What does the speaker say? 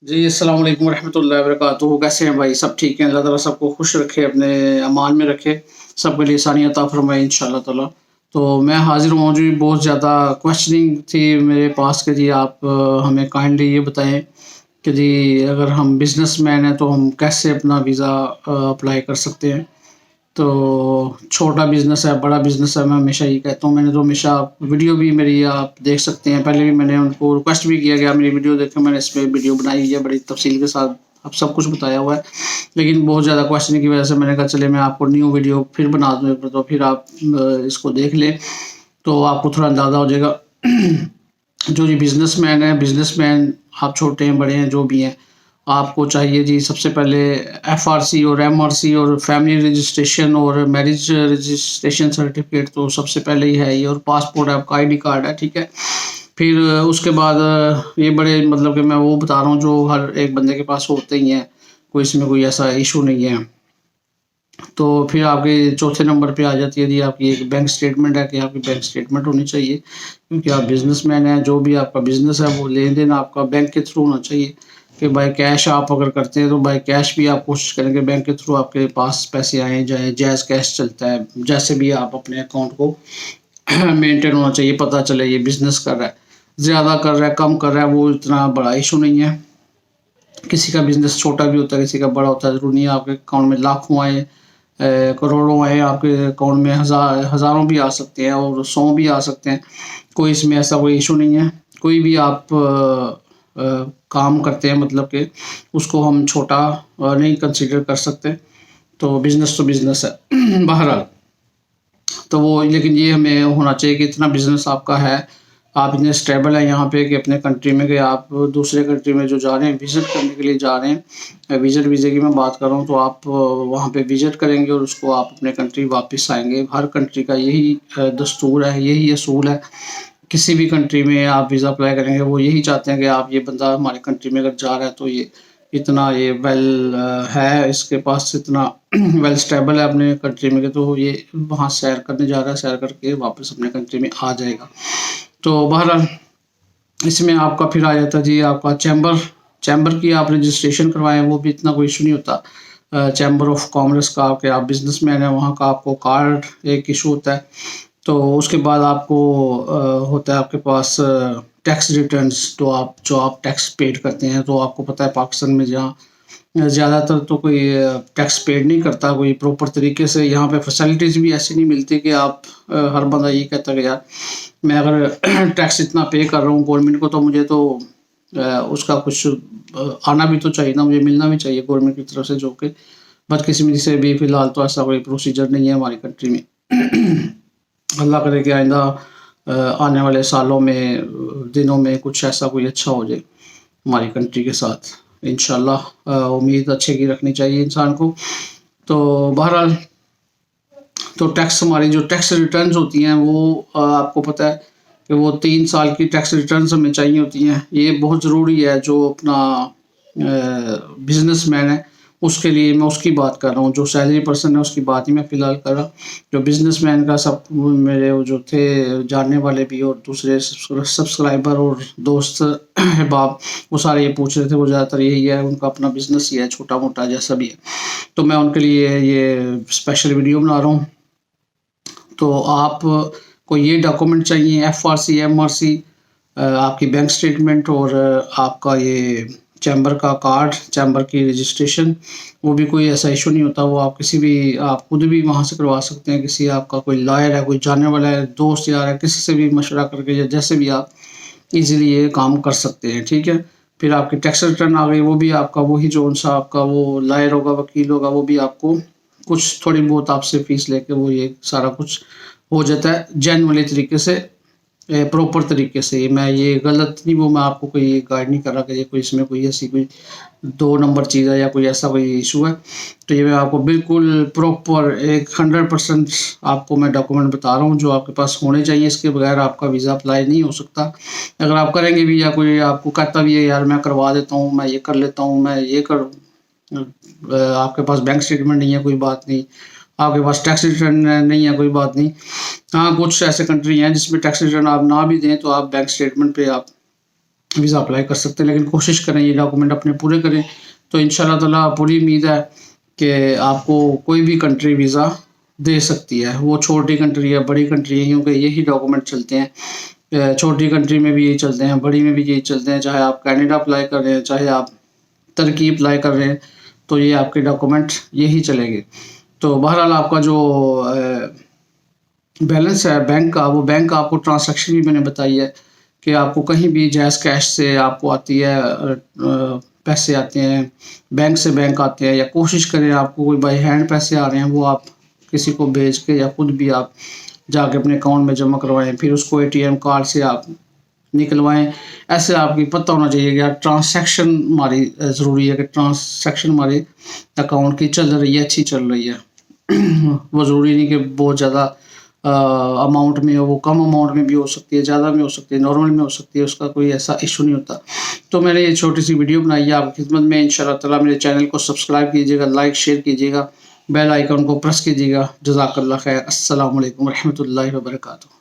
जी, अस्सलाम वालेकुम रहमतुल्लाहि व बरकातुहू। कैसे हैं भाई? सब ठीक हैं? अल्लाह ताला सबको खुश रखे, अपने अमान में रखे, सबके लिए आसानियाँ अता फ़रमाए इंशाअल्लाह ताला। तो मैं हाज़िर हुआ हूँ जी, बहुत ज़्यादा क्वेश्चनिंग थी मेरे पास कि जी आप हमें काइंडली ये बताएँ कि जी अगर हम बिज़नेसमैन हैं तो हम कैसे अपना वीज़ा अप्लाई कर सकते हैं? तो छोटा बिज़नेस है, बड़ा बिज़नेस है, मैं हमेशा यही कहता हूँ। मैंने तो हमेशा वीडियो भी मेरी आप देख सकते हैं, पहले भी मैंने उनको रिक्वेस्ट भी किया कि आप मेरी वीडियो देखें, मैंने इस पे वीडियो बनाई हुई है, बड़ी तफ़सील के साथ अब सब कुछ बताया हुआ है। लेकिन बहुत ज़्यादा क्वेश्चन की वजह से मैंने कहा चलिए मैं आपको न्यू वीडियो फिर बना दूँ एक बार, तो फिर आप इसको देख लें, तो आपको थोड़ा अंदाज़ा हो जाएगा। जो ये बिज़नेसमैन है, बिज़नेसमैन आप छोटे हैं, बड़े हैं, जो भी हैं, आपको चाहिए जी सबसे पहले एफआरसी और एमआरसी और फैमिली रजिस्ट्रेशन और मैरिज रजिस्ट्रेशन सर्टिफिकेट तो सबसे पहले ही है ये, और पासपोर्ट है, आपका आईडी कार्ड है, ठीक है। फिर उसके बाद ये बड़े मतलब कि मैं वो बता रहा हूँ जो हर एक बंदे के पास होते ही हैं, कोई इसमें कोई ऐसा इशू नहीं है। तो फिर आपके चौथे नंबर पे आ जाती है जी आपकी एक बैंक स्टेटमेंट है कि आपकी बैंक स्टेटमेंट होनी चाहिए, क्योंकि आप बिज़नेसमैन हैं, जो भी आपका बिज़नेस है वो लेन-देन आपका बैंक के थ्रू होना चाहिए। कि बाय कैश आप अगर करते हैं तो बाय कैश भी आप कोशिश करेंगे बैंक के थ्रू आपके पास पैसे आएँ जाएँ, जैज़ कैश चलता है, जैसे भी आप अपने अकाउंट को मेंटेन होना चाहिए, पता चले ये बिज़नेस कर रहा है। ज़्यादा कर रहा है, कम कर रहा है, वो इतना बड़ा इश्यू नहीं है। किसी का बिज़नेस छोटा भी होता है, किसी का बड़ा होता है, ज़रूरी नहीं है आपके अकाउंट में लाखों आए, करोड़ों आए, आपके अकाउंट में हज़ारों भी आ सकते हैं और 100 भी आ सकते हैं। कोई इसमें ऐसा कोई इश्यू नहीं है। कोई भी आप काम करते हैं मतलब कि उसको हम छोटा नहीं कंसीडर कर सकते। तो बिज़नेस है। बहरहाल, तो वो लेकिन ये हमें होना चाहिए कि इतना बिज़नेस आपका है, आप इतने स्टेबल हैं यहाँ पे कि अपने कंट्री में कि आप दूसरे कंट्री में जो जा रहे हैं, विज़िट करने के लिए जा रहे हैं, विज़िट वीज़े की मैं बात कर रहा हूँ, तो आप वहाँ पे विज़िट करेंगे और उसको आप अपने कंट्री वापस आएँगे। हर कंट्री का यही दस्तूर है, यही असूल है। किसी भी कंट्री में आप वीज़ा अप्लाई करेंगे, वो यही चाहते हैं कि आप ये बंदा हमारी कंट्री में अगर जा रहा है तो ये इतना ये है, इसके पास इतना वेल स्टेबल है अपने कंट्री में कि तो ये वहाँ सैर करने जा रहा है, सैर करके वापस अपने कंट्री में आ जाएगा। तो बहरहाल इसमें आपका फिर आ जाता है जी आपका चैम्बर चैम्बर की आप रजिस्ट्रेशन करवाएँ, वो भी इतना कोई इश्यू नहीं होता। चैम्बर ऑफ कॉमर्स का कि आप बिज़नेसमैन हैं, वहाँ का आपको कार्ड एक इश्यू होता है। तो उसके बाद आपको होता है आपके पास टैक्स रिटर्न्स, तो आप जो आप टैक्स पेड करते हैं, तो आपको पता है पाकिस्तान में जहाँ ज़्यादातर तो कोई टैक्स पेड नहीं करता कोई प्रॉपर तरीके से। यहाँ पे फैसिलिटीज़ भी ऐसी नहीं मिलती कि आप हर बंदा ये कहता है कि यार मैं अगर टैक्स इतना पे कर रहा हूँ गवर्नमेंट को, तो मुझे तो उसका कुछ आना भी तो चाहिए ना, मुझे मिलना भी चाहिए गवर्नमेंट की तरफ से, जो कि बदकिस्मती से भी फ़िलहाल तो ऐसा कोई प्रोसीजर नहीं है हमारी कंट्री में। अल्लाह करे कि आइंदा आने वाले सालों में दिनों में कुछ ऐसा कोई अच्छा हो जाए हमारी कंट्री के साथ। इंशाअल्लाह उम्मीद अच्छे की रखनी चाहिए इंसान को। तो बहरहाल, तो टैक्स हमारी जो टैक्स रिटर्न्स होती हैं वो आपको पता है कि वो 3 साल की टैक्स रिटर्न्स हमें चाहिए होती हैं। ये बहुत ज़रूरी है, जो अपना बिज़नेसमैन है उसके लिए मैं उसकी बात कर रहा हूँ, जो सैलरी पर्सन है उसकी बात ही मैं फ़िलहाल कर रहा हूँ। जो बिज़नेसमैन का सब मेरे वो जो थे जानने वाले भी और दूसरे सब्सक्राइबर और दोस्त अहबाब, वो सारे ये पूछ रहे थे, वो ज़्यादातर यही है, उनका अपना बिज़नेस ही है छोटा-मोटा जैसा भी है। तो मैं उनके लिए ये स्पेशल वीडियो बना रहा हूँ। तो आप को ये डॉक्यूमेंट चाहिए एफआरसी, एमआरसी, आपकी बैंक स्टेटमेंट और आपका ये चैम्बर का कार्ड, चैम्बर की रजिस्ट्रेशन। वो भी कोई ऐसा इशू नहीं होता, वो आप किसी भी आप खुद भी वहाँ से करवा सकते हैं। किसी आपका कोई लॉयर है, कोई जानने वाला है, दोस्त यार है, किसी से भी मशवरा करके या जैसे भी आप ईज़िली ये काम कर सकते हैं, ठीक है। फिर आपकी टैक्स रिटर्न आ गई, वो भी आपका वही जौन-सा आपका वो लॉयर होगा, वकील होगा, वो भी आपको कुछ थोड़ी बहुत आपसे फ़ीस लेके वो ये सारा कुछ हो जाता है जेन्युइनली तरीके से, प्रॉपर तरीके से। मैं ये गलत नहीं, वो मैं आपको कोई गाइड नहीं कर रहा कि ये कोई इसमें कोई ऐसी कोई 2 नंबर चीज़ है या कोई ऐसा कोई इश्यू है। तो ये मैं आपको बिल्कुल प्रॉपर एक 100% आपको मैं डॉक्यूमेंट बता रहा हूँ जो आपके पास होने चाहिए। इसके बगैर आपका वीज़ा अप्लाई नहीं हो सकता। अगर आप करेंगे भी या कोई आपको कहता भी है यार मैं करवा देता हूँ, मैं ये कर लेता हूँ, मैं ये कर आपके पास बैंक स्टेटमेंट नहीं है, कोई बात नहीं। आपके पास टैक्स रिटर्न नहीं है, कोई बात नहीं। हाँ, कुछ ऐसे कंट्री हैं जिसमें टैक्स रिटर्न आप ना भी दें तो आप बैंक स्टेटमेंट पे आप वीज़ा अप्लाई कर सकते हैं, लेकिन कोशिश करें ये डॉक्यूमेंट अपने पूरे करें, तो इंशाल्लाह ताला पूरी उम्मीद है कि आपको कोई भी कंट्री वीज़ा दे सकती है। वो छोटी कंट्री है, बड़ी कंट्री है, क्योंकि यही डॉक्यूमेंट चलते हैं। छोटी कंट्री में भी यही चलते हैं, बड़ी में भी यही चलते हैं। चाहे आप कनाडा अप्लाई कर रहे हैं, चाहे आप तुर्की अप्लाई कर रहे हैं, तो ये आपके डॉक्यूमेंट यही चलेंगे। तो बहरहाल आपका जो बैलेंस है बैंक का, वो बैंक का आपको ट्रांसैक्शन भी मैंने बताई है कि आपको कहीं भी जैज़ कैश से आपको आती है, पैसे आते हैं, बैंक से बैंक आते हैं, या कोशिश करें आपको कोई बाई हैंड पैसे आ रहे हैं, वो आप किसी को भेज के या खुद भी आप जाके अपने अकाउंट में जमा करवाएं, फिर उसको एटीएम कार्ड से आप निकलवाएं। ऐसे आपकी पता होना चाहिए कि ट्रांसैक्शन हमारी ज़रूरी है, कि ट्रांसैक्शन हमारे अकाउंट की चल रही है, अच्छी चल रही है। वो ज़रूरी नहीं कि बहुत ज़्यादा अमाउंट में हो, वो कम अमाउंट में भी हो सकती है, ज़्यादा में हो सकती है, नॉर्मल में हो सकती है, उसका कोई ऐसा इशू नहीं होता। तो मैंने ये छोटी सी वीडियो बनाई है आपकी खिदमत में। इंशाल्लाह ताला मेरे चैनल को सब्सक्राइब कीजिएगा, लाइक शेयर कीजिएगा, बेल आइकन को प्रेस कीजिएगा। जज़ाकल्लाह खैर। अस्सलामु अलैकुम रहमतुल्लाहि व बरकातुहू।